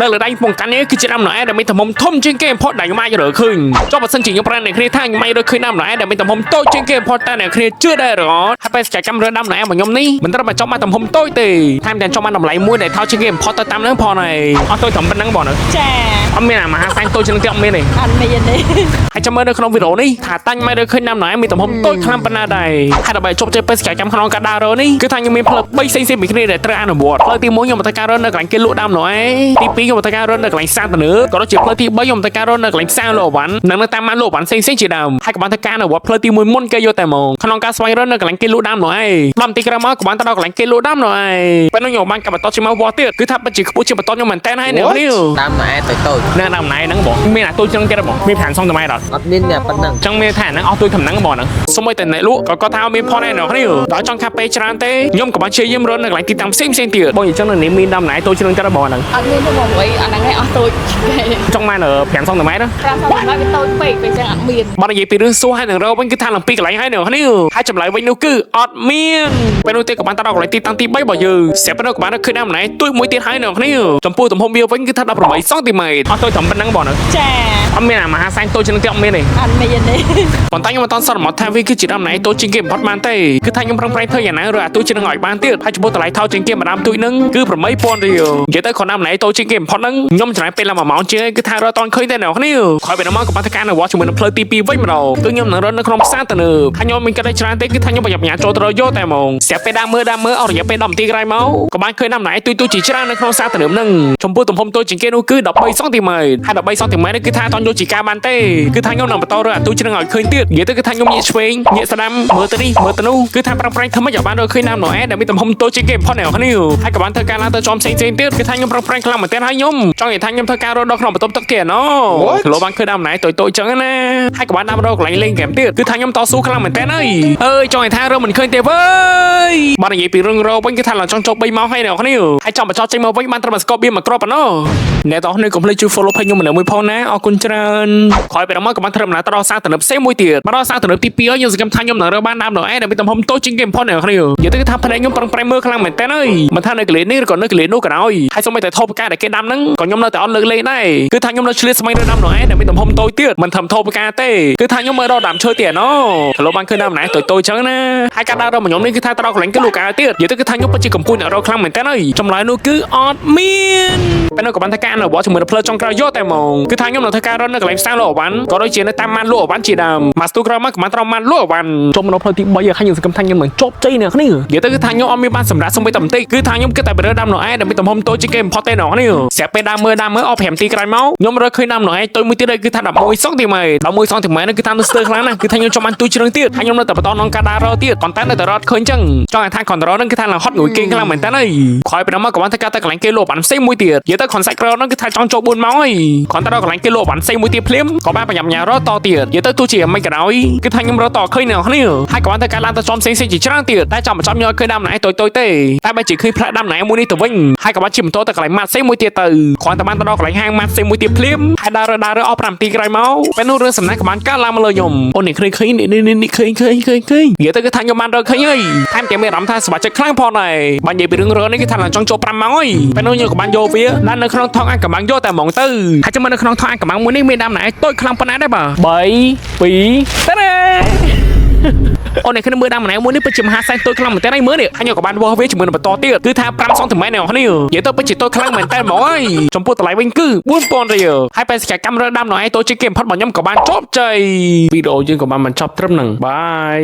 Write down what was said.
លើលើដៃពងកាន់នេះគឺជាដាំណែដែលមានទំហំធំជាងគេផុតដែលខ្ញុំអាចរកឃើញចុះបើសិនជាខ្ញុំប្រានអ្នកគ្នាថាខ្ញុំអាចរកឃើញដាំណែដែលមានទំហំតូចជាងគេផុតតែអ្នកគ្នាជឿដែររហូតហើយពេលសកម្មរើដាំណែរបស់ខ្ញុំនេះមិនត្រឹមតែចង់បានទំហំតូចទេថែមទាំងចង់បានតម្លៃមួយដែលថោកជាងគេផុតទៅតាមនឹងផងហើយអត់តូចត្រឹមប៉ុណ្ណឹងបងចាអត់មានអាមហាសាញ់តូចជាងនេះអត់មានទេអត់មានទេហើយចាំមើលនៅក្នុងវីដេអូនេះថាតាញ់មិនរកឃើញដាំណែមានទំហំតូចខ្លាំងប៉ុណ្ណាដែរហើយដើម្បីជប់ជ័យពេលសកម្មក្នុងការដើរនេះគឺថាខ្ញុំមានផ្លូវ3ផ្សេងៗពីគ្នាដែលត្រូវអនុវត្តផ្លូវទី1ខ្ញុំទៅការរត់នៅកន្លែងគេលក់ដាំណែទី2ខ្ញុំទៅការរត់នៅកន្លែងផ្សារទំនើបក៏ដូចជាផ្លូវទី3ខ្ញុំទៅការរត់នៅកន្លែងផ្សារលក់អវ៉ាន់និងនៅតាមម៉ាកលក់អវ៉ាន់ផ្សេងៗជាដើមហើយក៏បានទៅការអនុវត្តផ្លូវទី1មុនគេយកតែមកក្នុងការស្វែងរកនៅកន្លែងគេលក់ដាំណែដំទីក្រោយមកក៏បានទៅដល់កន្លែងគេលក់ដាំណែពេលនោះខ្ញុំបានកាប់បន្តជាមួយវត្តទៀតគឺថាពិតជាខ្ពស់ជាបន្តខ្ញុំមែនតើហើយអ្នកនេះដាំណែតូចនៅដាំណែហ្នឹងបងមានអាតូចជាងទៀតបងមាន5សង់តែម៉ែត្រអត់មានតែប៉ុណ្ណឹងចឹងមានថាហ្នឹងអស់តូចធំហ្នឹងបងហ្នឹងសូម្បីតែអ្នកលក់ក៏គាត់ថាមានផលដែរអ្នកនេះដល់ចង់ខាប់ពេលច្រើនទេខ្ញុំក៏បានជាយាមរត់នៅកន្លែងទីតាំងផ្សេងៗទៀតបងអញ្ចឹងនៅនេះមានដាំណែតូចជាងទៀតបងហ្នឹងអត់មានទេបងអីអាហ្នឹងឯងអស់តូចចង់បាន5សង់តែម៉ែត្រ5សង់តែម៉ែត្រវាតូចពេកពេលចឹងអត់មានបើនិយាយពីរឿងសួរហើយនឹងរកវិញគឺថាឡើងពីកន្លែងហើយអ្នកនេះហើយចម្លើយវិញនោះគឺអត់មានពេលនោះទេក៏បានទៅដល់កន្លែងទីតាំងទី3របស់យើងស្រាប់ពេលនោះក៏បានឃើញដាំណែទួយមួយទៀតហើយអ្នកនេះចំពោះទំហំវាវិញគឺថា18សង់ទីម៉ែត្រអត់តូចត្រឹមប៉ុណ្ណឹងបងហ្នឹងចាអត់មានអាមហាសាញ់តូចជាងនេះអត់មានទេអត់មានទេប៉ុន្តែខ្ញុំមិនតន់សន្មតថាវាគឺជាដាំណែតូចជាងគេបំផុតបានទេគឺថាខ្ញុំប្រឹងប្រែងធ្វើយ៉ាងណារកអាទូជាងនឹងឲ្យបានទៀតហើយចំពោះតម្លៃថោកជាងគេម្ដងទូចនឹងគឺ8000រៀលនិយាយទៅគ្រាន់ដាំណែតូចជាងគេបំផុតហ្នឹងខ្ញុំចំណាយពេលឡើង1ម៉ោងជាងគឺថារកតន់ឃើញតែអ្នកនេះក្រោយពីនោះមកក៏បានធ្វើការនៅវត្តជាមួយនឹងផ្លូវទី2វិញម្ដងគឺខ្ញុំនឹងរត់នៅក្នុងផ្សារទៅហើយខ្ញុំមានកាត់ច្រើនទេគឺថាខ្ញុំប្រញាប់ញ៉ាំចូលទៅរកយកតែហ្មងស្រាប់ពេលដើមមើលអស់រយៈពេល10នាទីក្រោយមកក៏បានឃើញដាំណែទូជាច្រើននៅក្នុងផ្សារទៅហ្នឹងចំពោះទំហំតូចជាងគេនោះគឺ13សង់ទីម៉ែត្រហើយ13សង់ទីម៉ែត្រនេះគឺថាអត់យកជាការបានទេគឺថាខ្ញុំនឹងបន្តរកអាទូជាងឲ្យឃើញទៀតនិយាយទៅគឺថាខ្ញុំញាក់ឆ្វេងញាក់ស្ដាំមើលទៅនេះមើលទៅនោះគឺថាប្រឹងប្រែងធ្វើម៉េចឲ្យបានរកឃើញដាំណែដែលមានទំហំតូចជាងគេបំផុតអ្នកនេះហើយក៏បានធ្វើការឡើងទៅចំផ្សេងទៀតគឺថាខ្ញុំប្រឹងប្រែងខ្លាំងមែនទែនហើយខ្ញុំចង់និយាយថាខ្ញុំធ្វើការរត់ដល់ក្នុងបន្ទប់ទឹកទៀតណូគីឡូបានឃើញដាំណែតូចចឹងណាហើយក៏បានដាំរកកន្លែងលេងហ្គេមទៀតគឺថាខ្ញុំតស៊ូខ្លាំងមែនទែនអើយចង់និយាយថារកមិនឃើញទេវើយបើនិយាយពីរឿងរកវិញគឺថាឡើងចង់ចុក3ម៉ោងហើយអ្នកនេះហើយចង់បញ្ចប់ចេញមកវិញបានត្រឹមស្កបបៀមួយគ្រាប់ប៉ុណ្ណោះអ្នកទាំងនេះកុំភ្លេចជួយ follow page ខ្ញុំម្នាក់មួយផងណាអរគុណច្រើនក្រោយពីនោះមកក៏បានធ្វើដំណើរទៅដល់សាទំនើបផ្សេងមួយទៀតមកដល់សាទំនើបទី2ខ្ញុំសង្ឃឹមថាខ្ញុំនឹងរកបានដាំណែដែលមានទំហំតូចជាងគេបំផុតអ្នកនេះនិយាយទៅគឺថាផ្នែកខ្ញុំប្រឹងប្រែងមើលខ្លាំងមែនទែនហើយមិនថានៅកន្លែងនេះឬក៏នៅកន្លែងនោះក៏ដោយហើយសូម្បីតែថោផ្កាដែលគេដាំហ្នឹងក៏ខ្ញុំនៅតែអត់លើកលែងដែរគឺថាខ្ញុំនៅឆ្លៀតស្មៃនៅដាំណែដែលមានទំហំតូចទៀតមិនធំថោផ្កាទេគឺថាខ្ញុំមើលរកដើមឈើទៀតណូគីឡូបានឃើញដាំណែតូចចឹងណាហើយការដើររបស់ខ្ញុំនេះគឺថាទៅដល់កន្លែងគេលក់កាទៀតនិយាយទៅគឺថាខ្ញុំពិតជាកំពុងអ្នករកខ្លាំងមែនទែនហើយចម្លើយនោះគឺអត់មានពេលនោះក៏បានធ្វើការនៅវត្តជាមួយនឹងផ្លូវចុងក្រោយយកតែហ្មងគឺថាខ្ញុំនឹងធ្វើការរត់នៅកន្លែងផ្សារលក់អវ៉ាន់ក៏ដូចជានៅតាមម៉ាកលក់អវ៉ាន់ជាដើមមកស្ទូក្រោយមកក៏បានត្រូវម៉ាកលក់អវ៉ាន់ចុះមកដល់ផ្លូវទី3ហើយខ្ញុំសង្ឃឹមថាខ្ញុំនឹងជោគជ័យអ្នកនេះនិយាយទៅគឺថាខ្ញុំអត់មានបានសម្រាប់សំបីតែបន្តិចគឺថាខ្ញុំគិតតែទៅរើដាំណែដែលមានទំហំតូចជាងគេបំផុតទេអ្នកនេះស្រាប់ពេលដើមមើលអស់5នាទីក្រោយមកខ្ញុំរកឃើញដាំណែតូចមួយទៀតគឺថា11សង់ទីម៉ែត្រ11សង់ទីម៉ែត្រគឺថានៅស្ទើរខ្លាំងណាស់គឺថាខ្ញុំចង់បានទូជ្រឹងទៀតហើយខ្ញុំនៅតែបន្តក្នុងការដើររកទៀតប៉ុន្តែនៅតែរត់ឃើញចឹងចង់ឲ្យថា control ហ្នឹងគឺថាឡើងហត់ងួយគេខ្លាំងមែនតើហើយក្រោយពីនោះមកក៏បានធ្វើការទៅកន្លែងគេលក់បានផ្សេងមួយទៀតនិយាយទៅ concept crowd ហ្នឹងគឺថាចង់ចូល4ម៉ោងហើយគ្រាន់តែដល់កន្លែងគេលក់បានផ្សេងមួយទៀតភ្លាមក៏បានប្រញាប់ញ៉ាំរត់តទៀតនិយាយទៅទោះជាមិនក៏ដោយគឺថាខ្ញុំរត់តឃើញអ្នកនេះហើយក៏បានធ្វើការឡើងទៅចំផ្សេងៗជាច្រើនទៀតតែចាំបញ្ចប់យកឃើញដាំណែតូចទេតែបើជាឃើញផ្លែដាំណែមួយនេះទៅវិញហើយក៏បានជិះម៉ូតូទៅកន្លែងម៉ាត់ផ្សេងមួយទៀតទៅគ្រាន់តែបានទៅដល់កន្លែងហាងម៉ាត់ផ្សេងមួយទៀតភ្លាមហើយដើរអស់5នាទីក្រោយមកពេលនោះរឿងសំណាក់ក៏បានកើតឡើងមកលើខ្ញុំអូននេះឃើញនេះឃើញនិយាយទៅគឺថាខ្ញុំបានរកឃើញហើយថែមទាំងមានអារម្មណ៍ថាសប្បាយចិត្តខ្លាំងផងដែរបើនិយាយពីរឿងរកនេះគឺថាឡើងចង់ចូល5ម៉ោងហើយពេលនោះខ្ញុំក៏បានយកវាដាក់នៅក្នុងថងអាកំបាំងយកតែហ្មងទៅហើយចាំមើលនៅក្នុងថងអាកំបាំងមួយនេះមានដាំណែតូចខ្លាំងប៉ុណ្ណាដែរបាទ3 2តាអូននេះខ្ញុំមើលដាំណែមួយនេះពិតជាមហាសាញ់តូចខ្លាំងមែនតើហើយមើលនេះហើយខ្ញុំក៏បានវាស់វាជាមួយនឹងបន្តទៀតគឺថា5សង់ទីម៉ែត្រអ្នកនេះនិយាយទៅពិតជាតូចខ្លាំងមែនតើហ្មងហើយចំពោះតម្លៃវិញគឺ4000រៀលហើយពេលសកម្មរើដាំណែតូចជាងគេបំផុតរបស់ខ្ញុំក៏បានជោគជ័យវីដេអូយើងក៏បានបញ្ចប់ត្រឹមហ្នឹងបាយ